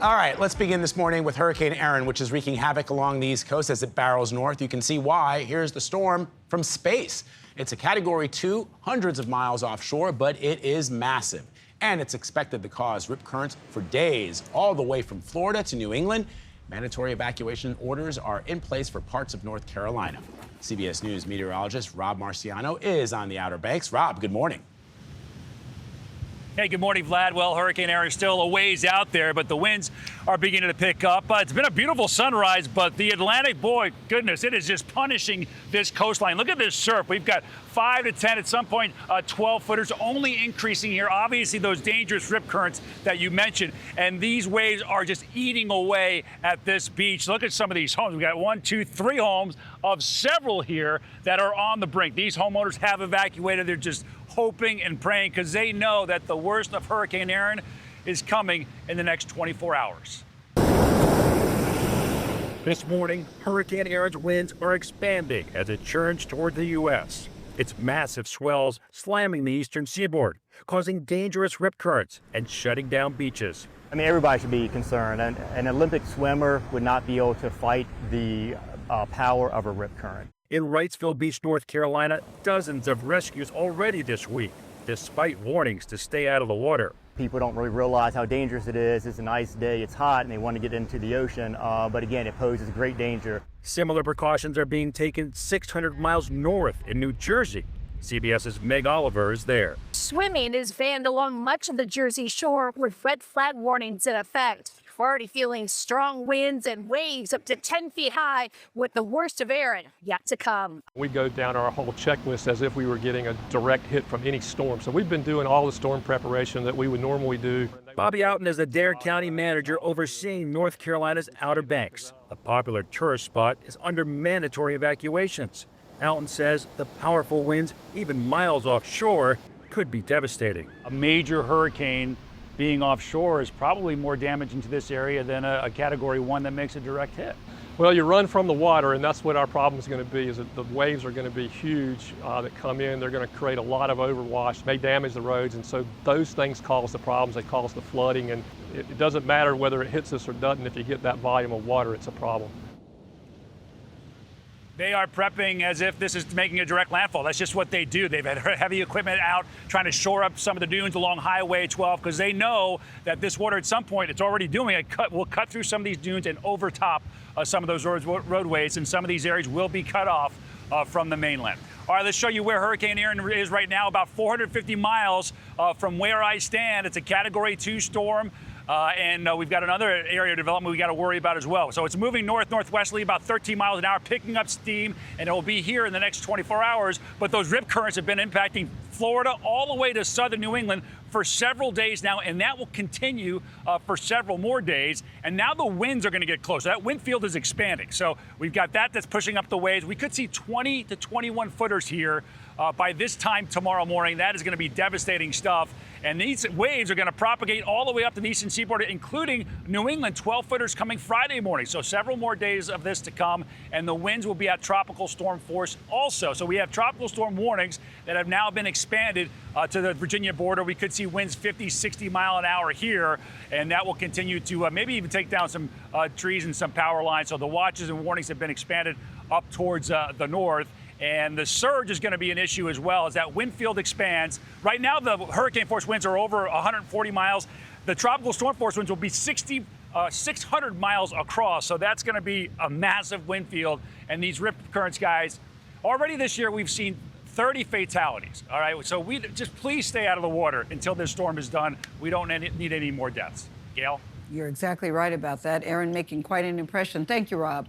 All right, let's begin this morning with Hurricane Erin, which is wreaking havoc along the East Coast as it barrels north. You can see why. Here's the storm from space. It's a Category 2, hundreds of miles offshore, but it is massive. And it's expected to cause rip currents for days, all the way from Florida to New England. Mandatory evacuation orders are in place for parts of North Carolina. CBS News meteorologist Rob Marciano is on the Outer Banks. Rob, good morning. Hey, good morning, Vlad. Well, Hurricane Erin is still a ways out there, but the winds are beginning to pick up. It's been a beautiful sunrise, but the Atlantic, boy, goodness, it is just punishing this coastline. Look at this surf. We've got 5 to 10, at some point 12 footers, only increasing here. Obviously, those dangerous rip currents that you mentioned, and these waves are just eating away at this beach. Look at some of these homes. We've got 1, 2, 3 homes of several here that are on the brink. These homeowners have evacuated. They're just hoping and praying because they know that the worst of Hurricane Erin is coming in the next 24 hours. This morning, Hurricane Erin's winds are expanding as it churns toward the U.S. Its massive swells slamming the eastern seaboard, causing dangerous rip currents and shutting down beaches. I mean, everybody should be concerned. An Olympic swimmer would not be able to fight the power of a rip current. In Wrightsville Beach, North Carolina, dozens of rescues already this week, despite warnings to stay out of the water. People don't really realize how dangerous it is. It's a nice day, it's hot, and they want to get into the ocean. But again, it poses great danger. Similar precautions are being taken 600 miles north in New Jersey. CBS's Meg Oliver is there. Swimming is banned along much of the Jersey shore with red flag warnings in effect. We're already feeling strong winds and waves up to 10 feet high, with the worst of Erin yet to come. We go down our whole checklist as if we were getting a direct hit from any storm. So we've been doing all the storm preparation that we would normally do. Bobby Outen is the Dare County manager overseeing North Carolina's Outer Banks. The popular tourist spot is under mandatory evacuations. Outen says the powerful winds, even miles offshore, could be devastating. A major hurricane being offshore is probably more damaging to this area than a Category 1 that makes a direct hit. Well, you run from the water, and that's what our problem is going to be, is that the waves are going to be huge that come in. They're going to create a lot of overwash, may damage the roads, and so those things cause the problems. They cause the flooding, and it doesn't matter whether it hits us or doesn't. If you get that volume of water, it's a problem. They are prepping as if this is making a direct landfall. That's just what they do. They've had heavy equipment out trying to shore up some of the dunes along Highway 12 because they know that this water at some point, it's already doing it, will cut through some of these dunes and overtop some of those roadways, and some of these areas will be cut off from the mainland. All right, let's show you where Hurricane Erin is right now, about 450 miles from where I stand. It's a Category 2 storm. And we've got another area of development we got to worry about as well. So it's moving northwesterly about 13 miles an hour, picking up steam, and it will be here in the next 24 hours. But those rip currents have been impacting Florida all the way to southern New England for several days now, and that will continue for several more days. And now the winds are going to get closer. That wind field is expanding. So we've got that's pushing up the waves. We could see 20 to 21 footers here by this time tomorrow morning. That is going to be devastating stuff. And these waves are going to propagate all the way up to the eastern seaboard, including New England, 12 footers coming Friday morning. So several more days of this to come. And the winds will be at tropical storm force also. So we have tropical storm warnings that have now been expanded to the Virginia border. We could see winds 50, 60 mile an hour here. And that will continue to maybe even take down some trees and some power lines. So the watches and warnings have been expanded up towards the north. And the surge is going to be an issue as well as that wind field expands. Right now, the hurricane force winds are over 140 miles. The tropical storm force winds will be 600 miles across. So that's going to be a massive wind field. And these rip currents, guys, already this year we've seen 30 fatalities. All right, so we just please stay out of the water until this storm is done. We don't need any more deaths. Gayle? You're exactly right about that. Erin making quite an impression. Thank you, Rob.